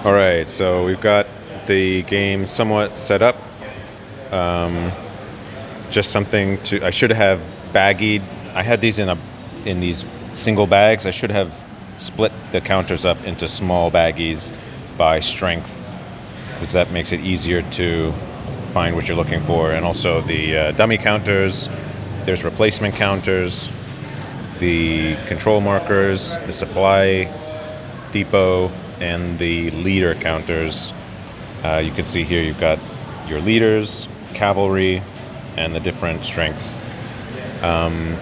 All right, so we've got the game somewhat set up. Just something to. I should have baggied. I had these in these single bags. I should have split the counters up into small baggies by strength, because that makes it easier to find what you're looking for. And also the dummy counters. There's replacement counters, the control markers, the supply depot, and the leader counters. You can see here you've got your leaders, cavalry, and the different strengths.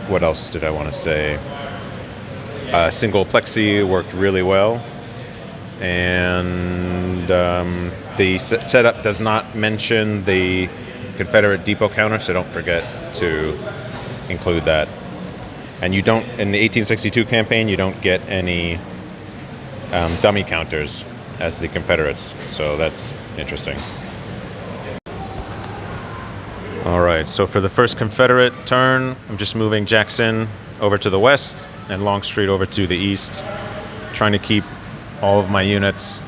What else did I want to say? Single plexi worked really well, and the setup does not mention the Confederate depot counter, so don't forget to include that. And you don't, in the 1862 campaign, you don't get any dummy counters as the Confederates, so that's interesting. All right, so for the first Confederate turn, I'm just moving Jackson over to the west and Longstreet over to the east, trying to keep all of my units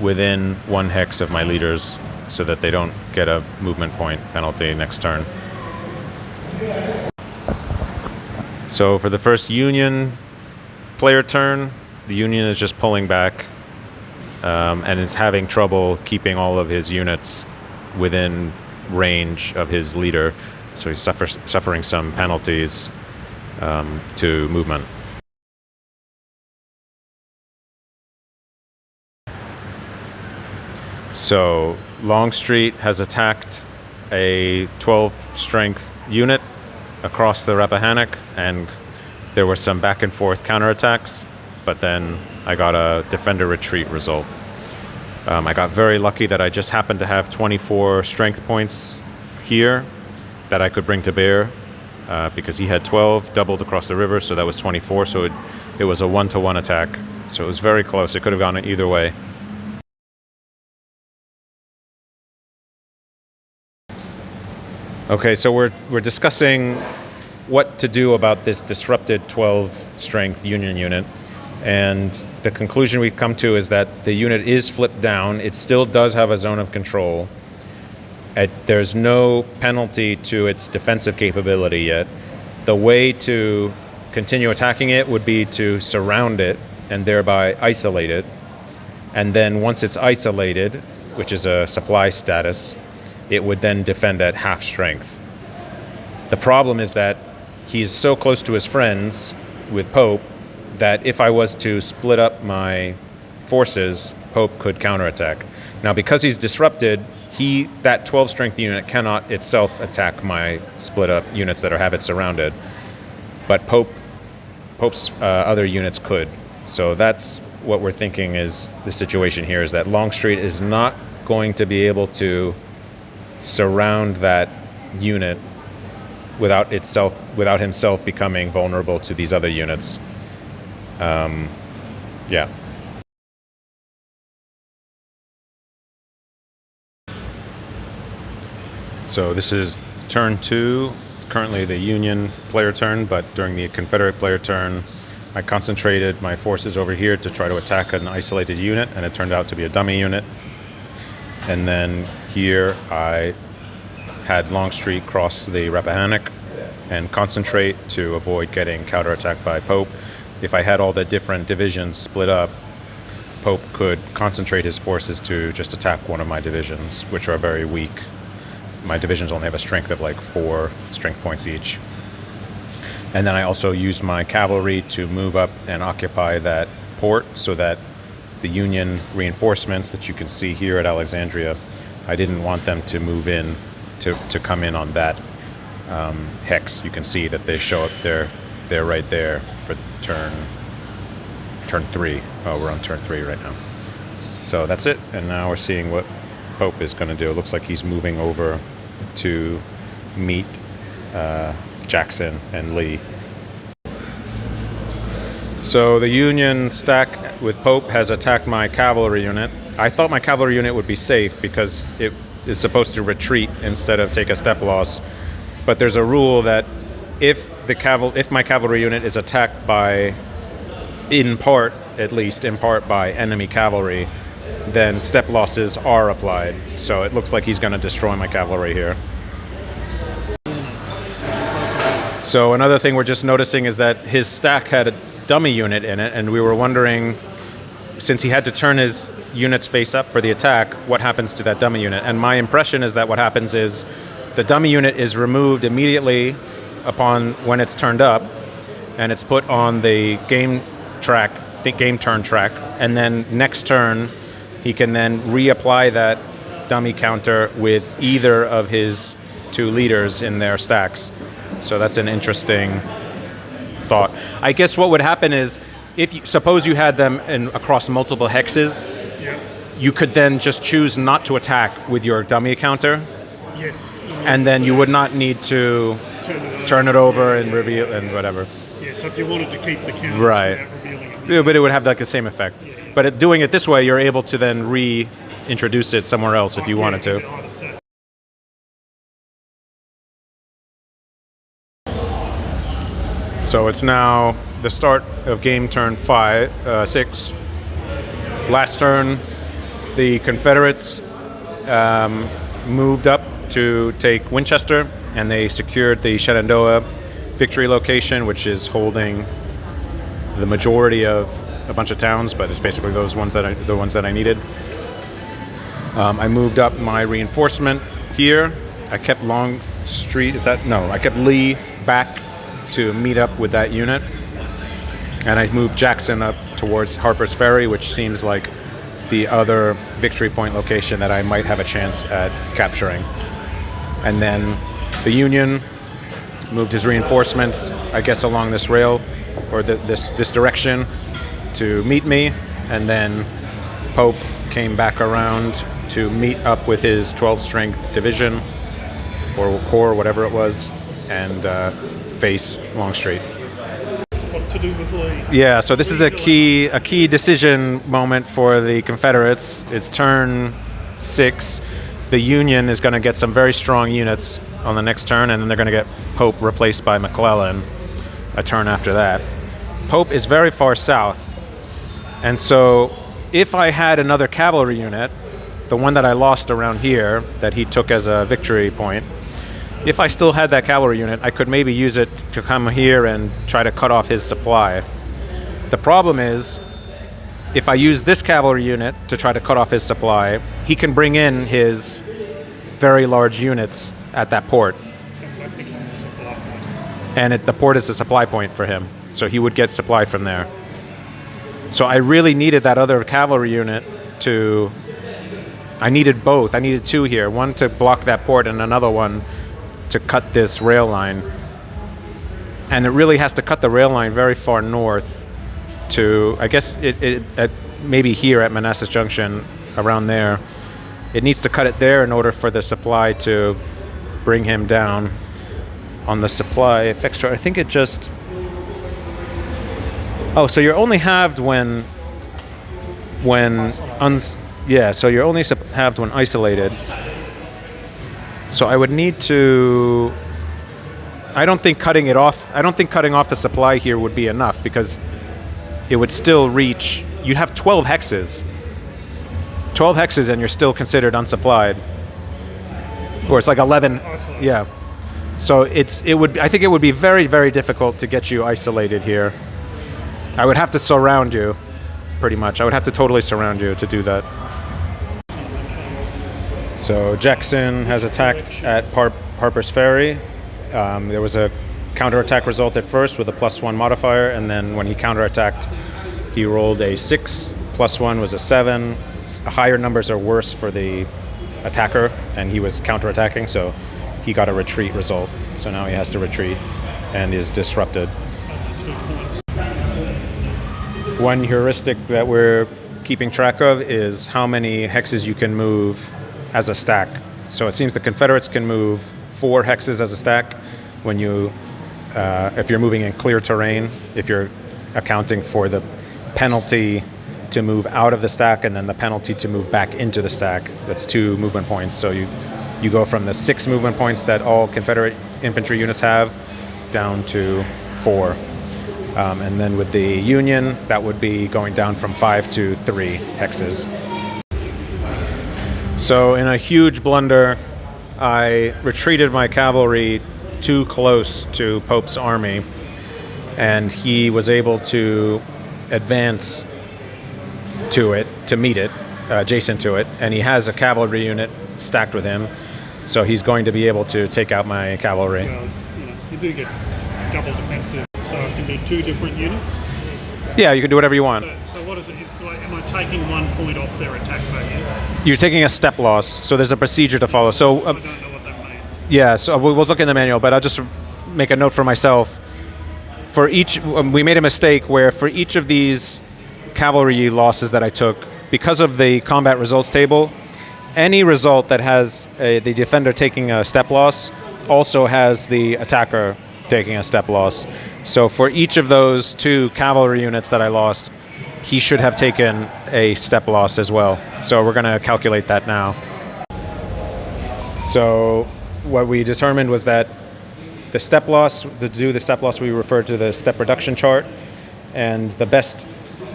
within 1 hex of my leaders so that they don't get a movement point penalty next turn. So for the first Union player turn, the Union is just pulling back and is having trouble keeping all of his units within range of his leader, so he's suffering some penalties to movement. So Longstreet has attacked a 12 strength unit across the Rappahannock, and there were some back and forth counterattacks, but then I got a defender retreat result. I got very lucky that I just happened to have 24 strength points here that I could bring to bear, because he had 12 doubled across the river, so that was 24, so it was a 1-to-1 attack, so it was very close. It could have gone either way. Okay, so we're discussing what to do about this disrupted 12 strength Union unit. And the conclusion we've come to is that the unit is flipped down. It still does have a zone of control. There's no penalty to its defensive capability yet. The way to continue attacking it would be to surround it and thereby isolate it. And then once it's isolated, which is a supply status, it would then defend at half strength. The problem is that he's so close to his friends with Pope that if I was to split up my forces, Pope could counterattack. Now, because he's disrupted, that 12 strength unit cannot itself attack my split up units that have it surrounded, but Pope's other units could. So that's what we're thinking is the situation here, is that Longstreet is not going to be able to surround that unit without himself becoming vulnerable to these other units. Yeah. So this is turn 2, currently the Union player turn, but during the Confederate player turn, I concentrated my forces over here to try to attack an isolated unit, and it turned out to be a dummy unit. And then here I had Longstreet cross the Rappahannock and concentrate to avoid getting counterattacked by Pope. If I had all the different divisions split up, Pope could concentrate his forces to just attack one of my divisions, which are very weak. My divisions only have a strength of like 4 strength points each. And then I also used my cavalry to move up and occupy that port so that the Union reinforcements that you can see here at Alexandria, I didn't want them to move in to come in on that hex. You can see that they show up there. They're right there for turn 3. Oh, we're on turn 3 right now. So that's it. And now we're seeing what Pope is going to do. It looks like he's moving over to meet Jackson and Lee. So the Union stack with Pope has attacked my cavalry unit. I thought my cavalry unit would be safe because it is supposed to retreat instead of take a step loss. But there's a rule that if my cavalry unit is attacked by, in part by enemy cavalry, then step losses are applied. So it looks like he's going to destroy my cavalry here. So another thing we're just noticing is that his stack had a dummy unit in it, and we were wondering, since he had to turn his units face up for the attack, what happens to that dummy unit? And my impression is that what happens is the dummy unit is removed immediately upon when it's turned up, and it's put on the game track, the game turn track, and then next turn he can then reapply that dummy counter with either of his two leaders in their stacks. So that's an interesting thought. I guess what would happen is, if you, suppose you had them across multiple hexes, you could then just choose not to attack with your dummy counter. Yes. And then you would not need to turn it over and reveal and whatever. Yeah, so if you wanted to keep the counters right. without revealing it. Yeah, but it would have like the same effect. Yeah. But doing it this way, you're able to then reintroduce it somewhere else if you wanted to. I understand. So it's now the start of game turn 6. Last turn, the Confederates moved up to take Winchester, and they secured the Shenandoah victory location, which is holding the majority of a bunch of towns, but it's basically the ones that I needed. I moved up my reinforcement here. I kept Longstreet. I kept Lee back to meet up with that unit, and I moved Jackson up towards Harper's Ferry, which seems like the other victory point location that I might have a chance at capturing. And then the Union moved his reinforcements, I guess, along this rail or this direction to meet me, and then Pope came back around to meet up with his 12th strength division or corps, whatever it was, and face Longstreet. What to do with Lee? Yeah, so this is a key decision moment for the Confederates. It's turn 6. The Union is going to get some very strong units on the next turn, and then they're going to get Pope replaced by McClellan a turn after that. Pope is very far south, and so if I had another cavalry unit, the one that I lost around here that he took as a victory point, if I still had that cavalry unit, I could maybe use it to come here and try to cut off his supply. The problem is, if I use this cavalry unit to try to cut off his supply, he can bring in his very large units at that port. And the port is a supply point for him, so he would get supply from there. So I really needed that other cavalry unit to... I needed both. I needed two here, one to block that port and another one to cut this rail line. And it really has to cut the rail line very far north to, I guess, maybe here at Manassas Junction, around there. It needs to cut it there in order for the supply to bring him down. On the supply effects chart, I think it just... Oh, so you're only halved when so you're only halved when isolated. So I would need to... I don't think cutting off the supply here would be enough, because it would still reach... You'd have 12 hexes. 12 hexes and you're still considered unsupplied. Or it's like 11... Yeah. So I think it would be very, very difficult to get you isolated here. I would have to surround you, pretty much. I would have to totally surround you to do that. So Jackson has attacked at Harper's Ferry. There was a counterattack result at first with a +1 modifier, and then when he counterattacked, he rolled a 6. +1 was a 7. Higher numbers are worse for the attacker, and he was counterattacking, so he got a retreat result. So now he has to retreat and is disrupted. One heuristic that we're keeping track of is how many hexes you can move as a stack. So it seems the Confederates can move 4 hexes as a stack when if you're moving in clear terrain, if you're accounting for the penalty to move out of the stack and then the penalty to move back into the stack. That's 2 movement points. So you go from the 6 movement points that all Confederate infantry units have down to 4. And then with the Union, that would be going down from 5 to 3 hexes. So in a huge blunder, I retreated my cavalry too close to Pope's army, and he was able to advance to it, to meet it, adjacent to it, and he has a cavalry unit stacked with him, so he's going to be able to take out my cavalry. Well, you do get double defensive, so I can do 2 different units. Yeah, you can do whatever you want. So what is it? Am I taking 1 point off their attack value? You're taking a step loss, so there's a procedure to follow. So I don't know what that means. yeah, so we'll look in the manual, but I'll just make a note for myself. For each, we made a mistake where for each of these cavalry losses that I took, because of the combat results table, any result that has the defender taking a step loss also has the attacker taking a step loss. So for each of those 2 cavalry units that I lost, he should have taken a step loss as well. So we're going to calculate that now. So what we determined was that the step loss, to do the step loss, we refer to the step reduction chart. And the best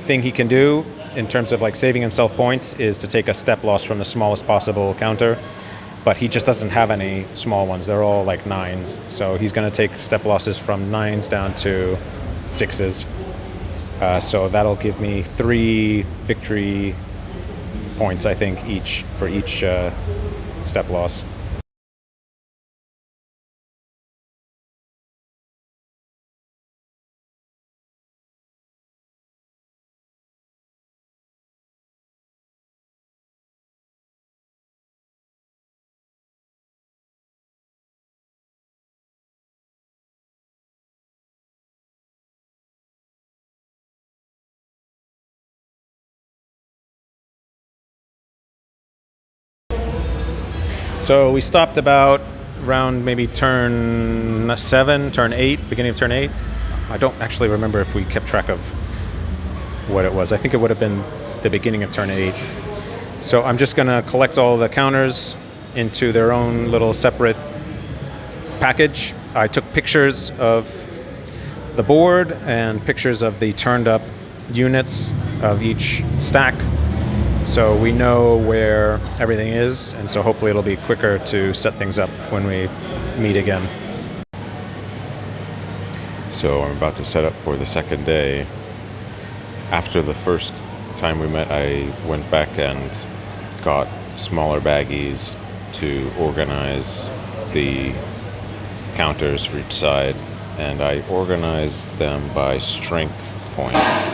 thing he can do in terms of like saving himself points is to take a step loss from the smallest possible counter. But he just doesn't have any small ones. They're all like 9s. So he's going to take step losses from 9s down to 6s. So that'll give me 3 victory points, I think, each for each step loss. So we stopped about around maybe turn 7, turn 8, beginning of turn 8. I don't actually remember if we kept track of what it was. I think it would have been the beginning of turn 8. So I'm just going to collect all the counters into their own little separate package. I took pictures of the board and pictures of the turned up units of each stack, so we know where everything is, and so hopefully it'll be quicker to set things up when we meet again. So I'm about to set up for the second day. After the first time we met, I went back and got smaller baggies to organize the counters for each side, and I organized them by strength points.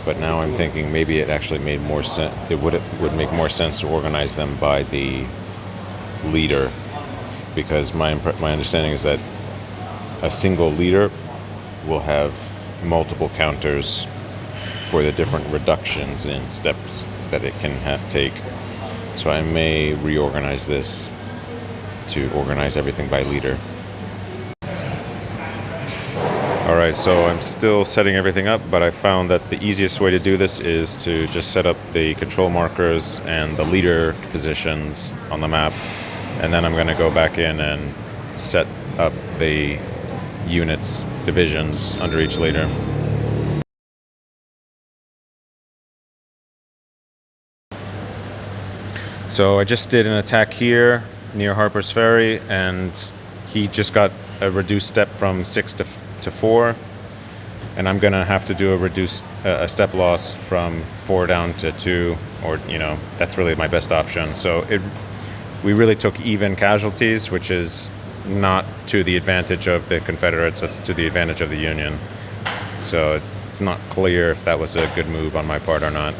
But now I'm thinking maybe it actually made more sense. It would make more sense to organize them by the leader, because my understanding is that a single leader will have multiple counters for the different reductions in steps that it can take. So I may reorganize this to organize everything by leader. All right, so I'm still setting everything up, but I found that the easiest way to do this is to just set up the control markers and the leader positions on the map, and then I'm going to go back in and set up the units, divisions under each leader. So I just did an attack here near Harper's Ferry, and he just got a reduced step from 6 to 4, and I'm gonna have to do a step loss from 4 down to 2, or that's really my best option. So we really took even casualties, which is not to the advantage of the Confederates, it's to the advantage of the Union. So it's not clear if that was a good move on my part or not.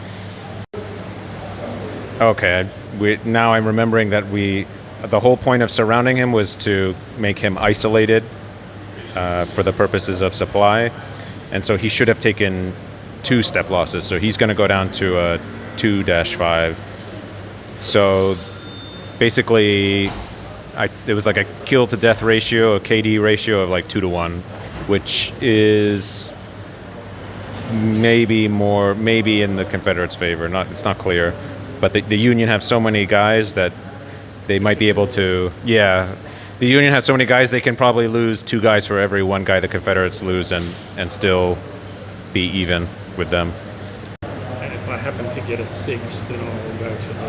Okay, now I'm remembering that the whole point of surrounding him was to make him isolated for the purposes of supply, and so he should have taken 2 step losses. So he's going to go down to a 2-5. So basically, it was like a kill to death ratio, a KD ratio of like 2 to 1, which is maybe in the Confederates' favor. It's not clear, but the Union have so many guys that they might be able to. Yeah, the Union has so many guys they can probably lose 2 guys for every 1 guy the Confederates lose, and still be even with them. And if I happen to could get a 6, then I'll go to the...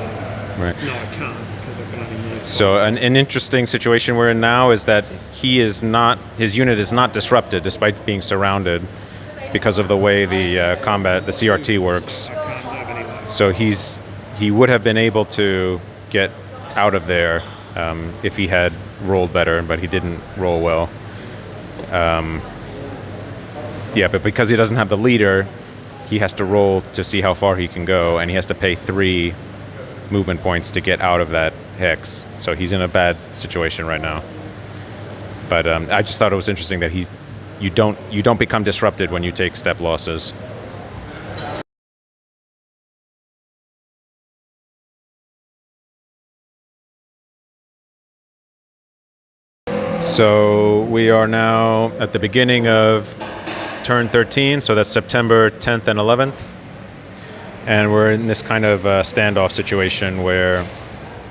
Right. No, I can't, because I can only move... So an interesting situation we're in now is that his unit is not disrupted despite being surrounded because of the way the the CRT works. I can't move anyway. So he would have been able to get out of there if he had rolled better, but he didn't roll well. Yeah, but because he doesn't have the leader, he has to roll to see how far he can go, and he has to pay 3 movement points to get out of that hex. So he's in a bad situation right now. But I just thought it was interesting that you don't become disrupted when you take step losses. So we are now at the beginning of turn 13, so that's September 10th and 11th. And we're in this kind of standoff situation where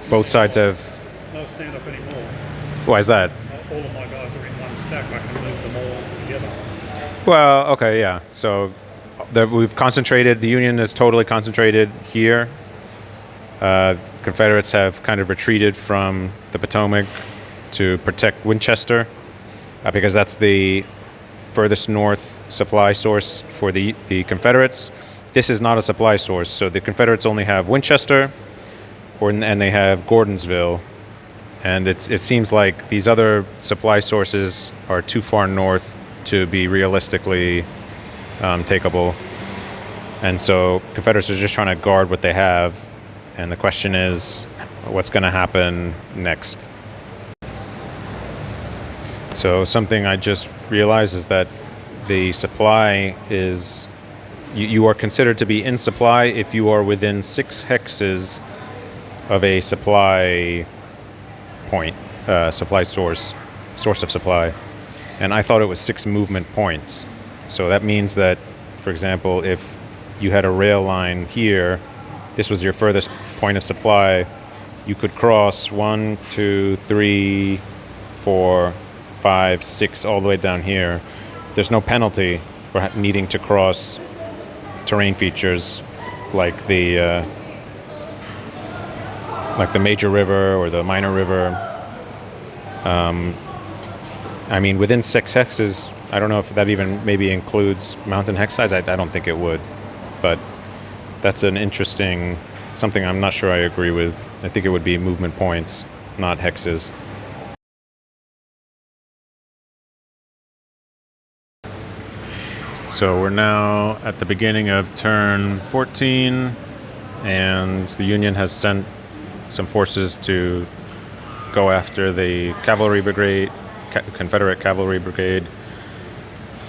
both sides have... No standoff anymore. Why is that? All of my guys are in one stack. I can move them all together. Well, okay, yeah. So we've concentrated, the Union is totally concentrated here. Confederates have kind of retreated from the Potomac to protect Winchester because that's the furthest north supply source for the Confederates. This is not a supply source, so the Confederates only have Winchester, and they have Gordonsville, and it seems like these other supply sources are too far north to be realistically takeable, and so Confederates are just trying to guard what they have, and the question is, what's going to happen next? So something I just realized is that the supply is... You are considered to be in supply if you are within 6 hexes of a supply point, supply source of supply. And I thought it was 6 movement points. So that means that, for example, if you had a rail line here, this was your furthest point of supply, you could cross 1, 2, 3, 4, 5, 6, all the way down here. There's no penalty for needing to cross terrain features like the major river or the minor river. I mean, within 6 hexes, I don't know if that even maybe includes mountain hex size. I don't think it would, but that's an interesting, something I'm not sure I agree with. I think it would be movement points, not hexes. So we're now at the beginning of turn 14, and the Union has sent some forces to go after the cavalry brigade, Confederate cavalry brigade,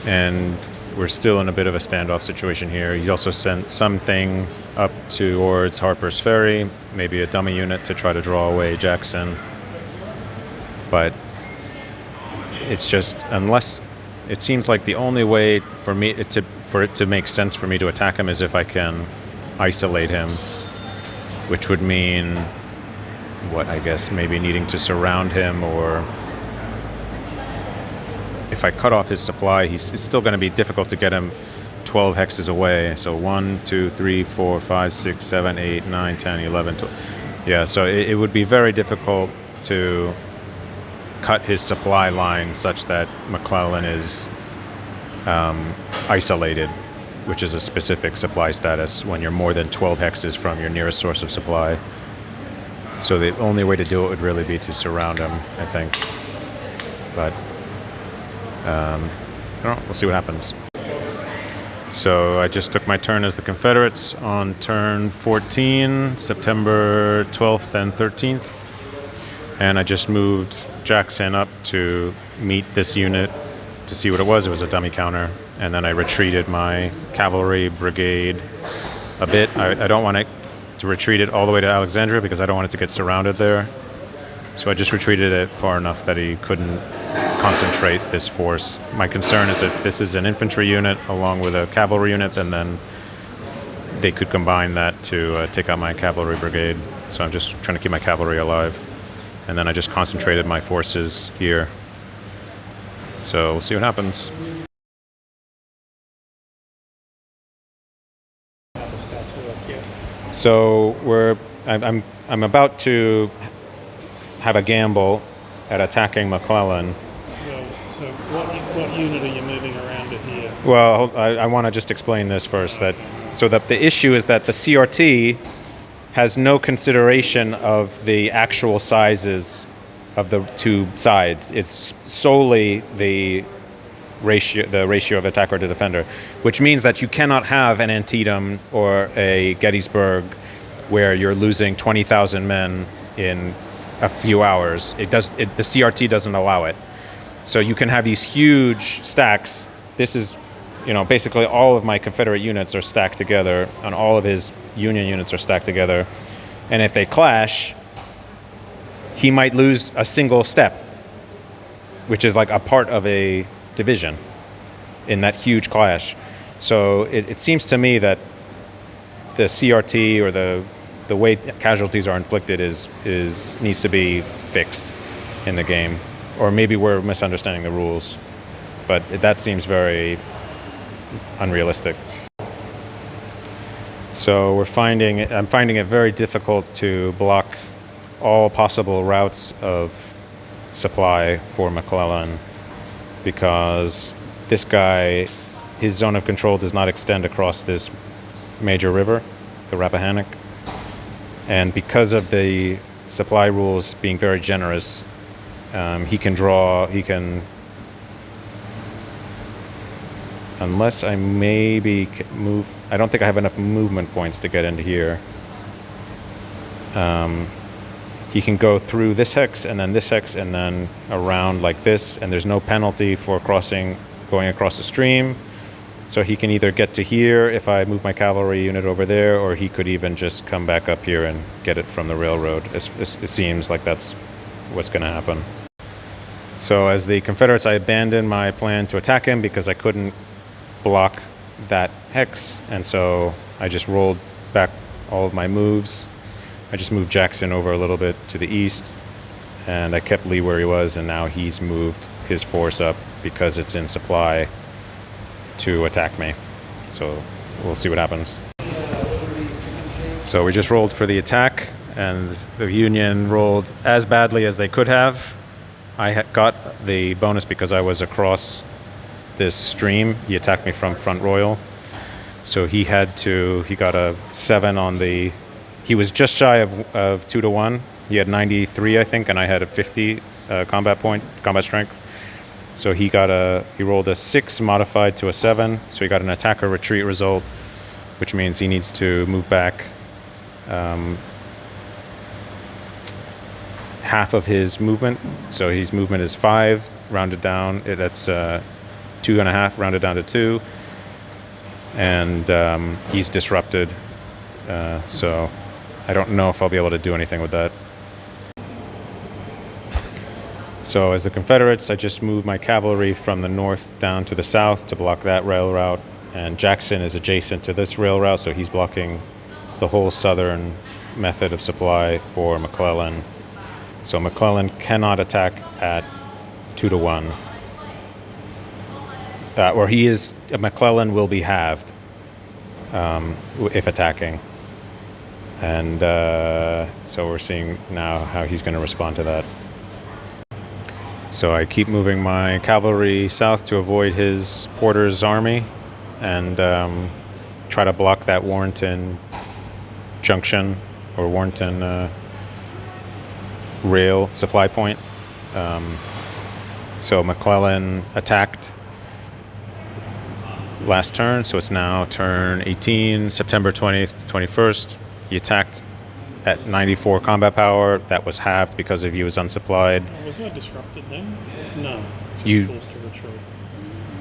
and we're still in a bit of a standoff situation here. He's also sent something up towards Harper's Ferry, maybe a dummy unit to try to draw away Jackson. But it's just, unless... It seems like the only way for it to make sense for me to attack him is if I can isolate him, which would mean, I guess maybe needing to surround him, or if I cut off his supply, it's still going to be difficult to get him 12 hexes away. So 1, 2, 3, 4, 5, 6, 7, 8, 9, 10, 11, 12. Yeah, so it would be very difficult to cut his supply line such that McClellan is isolated, which is a specific supply status when you're more than 12 hexes from your nearest source of supply. So the only way to do it would really be to surround him, I think. But I don't know, we'll see what happens. So I just took my turn as the Confederates on turn 14, September 12th and 13th. And I just moved Jackson up to meet this unit to see what it was. It was a dummy counter. And then I retreated my cavalry brigade a bit. I don't want it to retreat it all the way to Alexandria because I don't want it to get surrounded there. So I just retreated it far enough that he couldn't concentrate this force. My concern is if this is an infantry unit along with a cavalry unit, and then they could combine that to take out my cavalry brigade. So I'm just trying to keep my cavalry alive. And then I just concentrated my forces here. So we'll see what happens. How the stats work, yeah. So I'm about to have a gamble at attacking McClellan. Well, so what unit are you moving around to here? Well, I want to just explain this first. That the issue is that the CRT has no consideration of the actual sizes of the two sides. It's solely the ratio of attacker to defender, which means that you cannot have an Antietam or a Gettysburg where you're losing 20,000 men in a few hours. The CRT doesn't allow it. So you can have these huge stacks. This is, basically all of my Confederate units are stacked together, and all of his Union units are stacked together. And if they clash, he might lose a single step, which is like a part of a division in that huge clash. So it seems to me that the CRT, or the way casualties are inflicted, needs to be fixed in the game. Or maybe we're misunderstanding the rules, but that seems very unrealistic. So I'm finding it very difficult to block all possible routes of supply for McClellan, because this guy, his zone of control does not extend across this major river, the Rappahannock. And because of the supply rules being very generous, unless I maybe move, I don't think I have enough movement points to get into here. He can go through this hex and then this hex and then around like this, and there's no penalty for going across the stream. So he can either get to here if I move my cavalry unit over there, or he could even just come back up here and get it from the railroad. It seems like that's what's going to happen. So as the Confederates, I abandoned my plan to attack him because I couldn't block that hex, and so I just rolled back all of my moves. I just moved Jackson over a little bit to the east, and I kept Lee where he was, and now he's moved his force up because it's in supply to attack me. So we'll see what happens. So we just rolled for the attack, and the Union rolled as badly as they could have. I got the bonus because I was across this stream. He attacked me from Front Royal. So he got a 7 on the... He was just shy of 2 to 1. He had 93, I think, and I had a 50 combat strength. So he rolled a 6 modified to a 7. So he got an attacker retreat result, which means he needs to move back half of his movement. So his movement is 5, rounded down. That's 2.5, rounded down to 2. And he's disrupted. So I don't know if I'll be able to do anything with that. So as the Confederates, I just moved my cavalry from the north down to the south to block that rail route. And Jackson is adjacent to this rail route, so he's blocking the whole southern method of supply for McClellan. So McClellan cannot attack at 2 to 1. McClellan will be halved if attacking. And so we're seeing now how he's going to respond to that. So I keep moving my cavalry south to avoid his Porter's army, and try to block that Warrenton junction, or Warrenton rail supply point. So McClellan attacked last turn, so it's now turn 18, September 20th to 21st. He attacked at 94 combat power. That was halved because he was unsupplied. Was I disrupted then? No. You forced to retreat.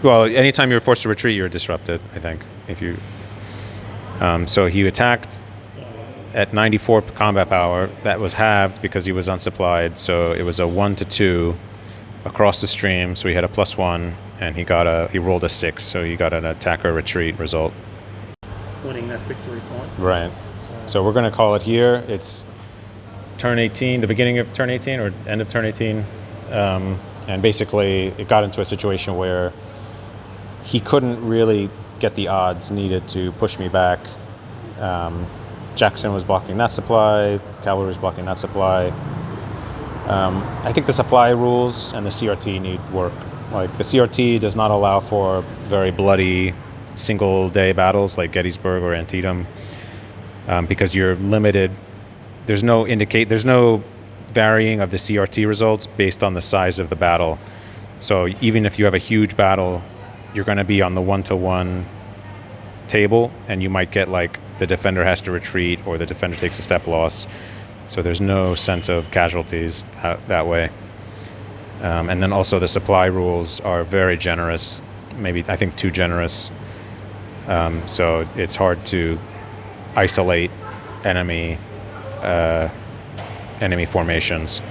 Well, anytime you're forced to retreat, you're disrupted, I think. So he attacked at 94 combat power. That was halved because he was unsupplied. So it was a 1 to 2 across the stream. So he had a +1, and he rolled a 6. So he got an attacker retreat result. Winning that victory point. Right. So we're going to call it here. It's turn 18, the beginning of turn 18 or end of turn 18. And basically it got into a situation where he couldn't really get the odds needed to push me back. Jackson was blocking that supply, cavalry was blocking that supply. I think the supply rules and the CRT need work. Like the CRT does not allow for very bloody single-day battles like Gettysburg or Antietam because you're limited. There's no varying of the CRT results based on the size of the battle. So even if you have a huge battle, you're going to be on the 1-to-1 table, and you might get like the defender has to retreat or the defender takes a step loss. So there's no sense of casualties that way. And then also the supply rules are very generous, maybe I think too generous. So it's hard to isolate enemy formations.